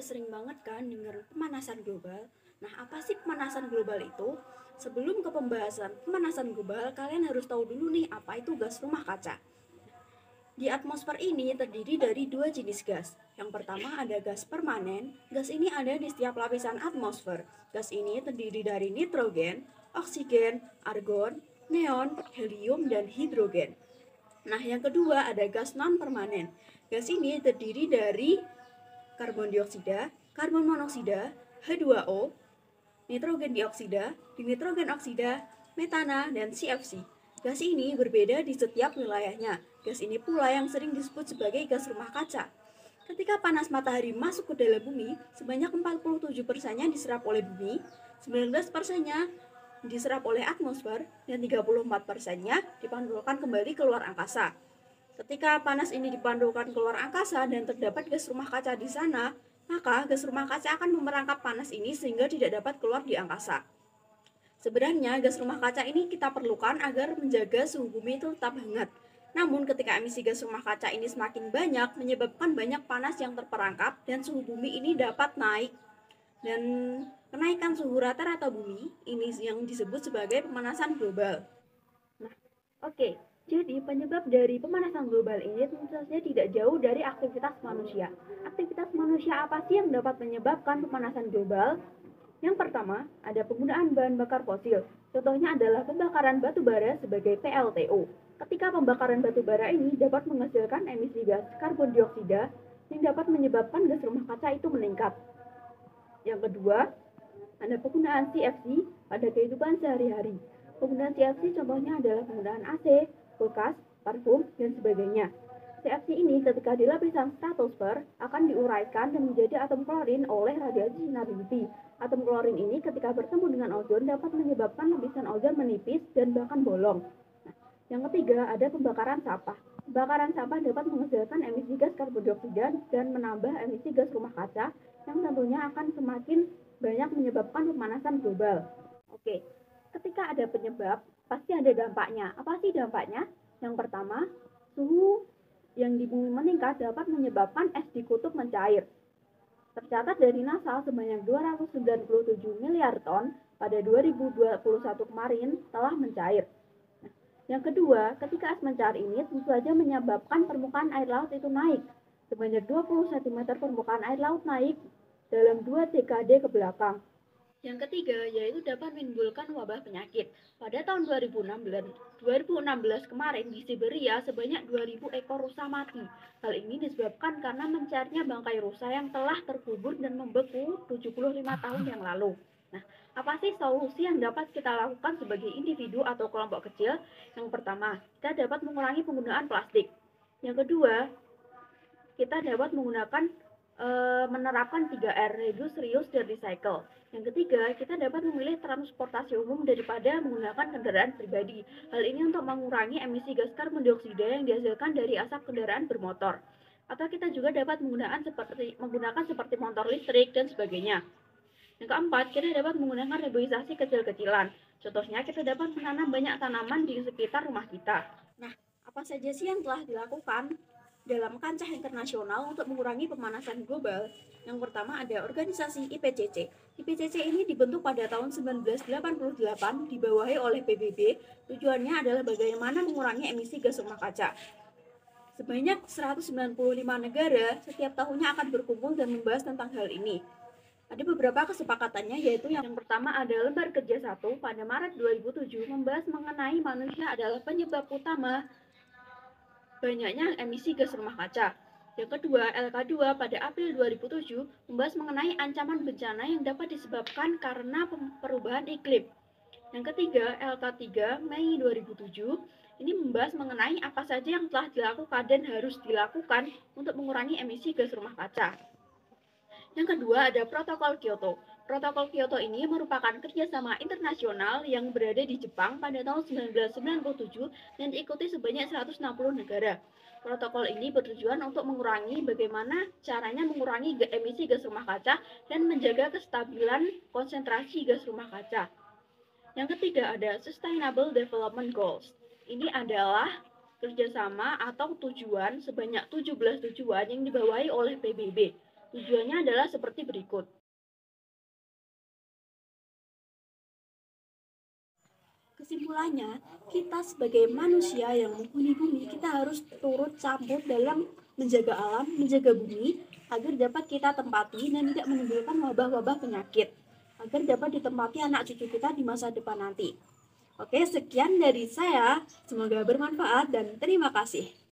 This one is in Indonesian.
sering banget kan denger pemanasan global. Nah, apa sih pemanasan global itu? Sebelum ke pembahasan pemanasan global, kalian harus tahu dulu nih apa itu gas rumah kaca. Di atmosfer ini terdiri dari dua jenis gas. Yang pertama ada gas permanen. Gas ini ada di setiap lapisan atmosfer. Gas ini terdiri dari nitrogen, oksigen, argon, neon, helium, dan hidrogen. Nah, yang kedua ada gas non-permanen. Gas ini terdiri dari karbon dioksida, karbon monoksida, H2O, nitrogen dioksida, dinitrogen oksida, metana, dan CFC. Gas ini berbeda di setiap wilayahnya. Gas ini pula yang sering disebut sebagai gas rumah kaca. Ketika panas matahari masuk ke dalam bumi, sebanyak 47%-nya diserap oleh bumi, 19%-nya diserap oleh atmosfer, dan 34%-nya dipantulkan kembali keluar angkasa. Ketika panas ini dipantulkan keluar angkasa dan terdapat gas rumah kaca di sana, maka gas rumah kaca akan memerangkap panas ini sehingga tidak dapat keluar di angkasa. Sebenarnya gas rumah kaca ini kita perlukan agar menjaga suhu bumi itu tetap hangat. Namun ketika emisi gas rumah kaca ini semakin banyak, menyebabkan banyak panas yang terperangkap dan suhu bumi ini dapat naik. Dan kenaikan suhu rata-rata bumi ini yang disebut sebagai pemanasan global. Nah, oke. Jadi penyebab dari pemanasan global ini tentu saja tidak jauh dari aktivitas manusia. Aktivitas manusia apa sih yang dapat menyebabkan pemanasan global? Yang pertama, ada penggunaan bahan bakar fosil. Contohnya adalah pembakaran batu bara sebagai PLTO. Ketika pembakaran batu bara ini dapat menghasilkan emisi gas karbon dioksida yang dapat menyebabkan gas rumah kaca itu meningkat. Yang kedua, ada penggunaan CFC pada kehidupan sehari-hari. Penggunaan CFC contohnya adalah penggunaan AC, kulkas, parfum, dan sebagainya. CFC ini ketika di lapisan stratosfer akan diuraikan dan menjadi atom klorin oleh radiasi sinar UV. Atom klorin ini ketika bertemu dengan ozon dapat menyebabkan lapisan ozon menipis dan bahkan bolong. Nah, yang ketiga ada pembakaran sampah. Pembakaran sampah dapat menghasilkan emisi gas karbon dioksida dan menambah emisi gas rumah kaca yang tentunya akan semakin banyak menyebabkan pemanasan global. Oke, ketika ada penyebab, pasti ada dampaknya. Apa sih dampaknya? Yang pertama, suhu yang di bumi meningkat dapat menyebabkan es di kutub mencair. Tercatat dari NASA sebanyak 297 miliar ton pada 2021 kemarin telah mencair. Yang kedua, ketika es mencair ini tentu saja menyebabkan permukaan air laut itu naik. Sebanyak 20 cm permukaan air laut naik dalam 2 dekade ke belakang. Yang ketiga, yaitu dapat menimbulkan wabah penyakit. Pada tahun 2016 kemarin di Siberia sebanyak 2.000 ekor rusa mati. Hal ini disebabkan karena mencairnya bangkai rusa yang telah terkubur dan membeku 75 tahun yang lalu. Nah, apa sih solusi yang dapat kita lakukan sebagai individu atau kelompok kecil? Yang pertama, kita dapat mengurangi penggunaan plastik. Yang kedua, kita dapat menerapkan 3R, reduce, reuse, dan recycle. Yang ketiga, kita dapat memilih transportasi umum daripada menggunakan kendaraan pribadi. Hal ini untuk mengurangi emisi gas karbon dioksida yang dihasilkan dari asap kendaraan bermotor. Atau kita juga dapat menggunakan seperti motor listrik dan sebagainya. Yang keempat, kita dapat menggunakan reboisasi kecil-kecilan. Contohnya, kita dapat menanam banyak tanaman di sekitar rumah kita. Nah, apa saja sih yang telah dilakukan dalam kancah internasional untuk mengurangi pemanasan global? Yang pertama ada organisasi IPCC. IPCC ini dibentuk pada tahun 1988 dibawahi oleh PBB. Tujuannya adalah bagaimana mengurangi emisi gas rumah kaca. Sebanyak 195 negara setiap tahunnya akan berkumpul dan membahas tentang hal ini. Ada beberapa kesepakatannya, yaitu yang pertama ada lembar kerja 1 pada Maret 2007 membahas mengenai manusia adalah penyebab utama banyaknya emisi gas rumah kaca. Yang kedua, LK2 pada April 2007 membahas mengenai ancaman bencana yang dapat disebabkan karena perubahan iklim. Yang ketiga, LK3 Mei 2007 ini membahas mengenai apa saja yang telah dilakukan dan harus dilakukan untuk mengurangi emisi gas rumah kaca. Yang kedua ada Protokol Kyoto. Protokol Kyoto ini merupakan kerjasama internasional yang berada di Jepang pada tahun 1997 dan diikuti sebanyak 160 negara. Protokol ini bertujuan untuk mengurangi bagaimana caranya mengurangi emisi gas rumah kaca dan menjaga kestabilan konsentrasi gas rumah kaca. Yang ketiga ada Sustainable Development Goals. Ini adalah kerjasama atau tujuan sebanyak 17 tujuan yang dibawahi oleh PBB. Tujuannya adalah seperti berikut. Kesimpulannya, kita sebagai manusia yang menghuni bumi, kita harus turut campur dalam menjaga alam, menjaga bumi, agar dapat kita tempati dan tidak menimbulkan wabah-wabah penyakit, agar dapat ditempati anak cucu kita di masa depan nanti. Oke, sekian dari saya. Semoga bermanfaat dan terima kasih.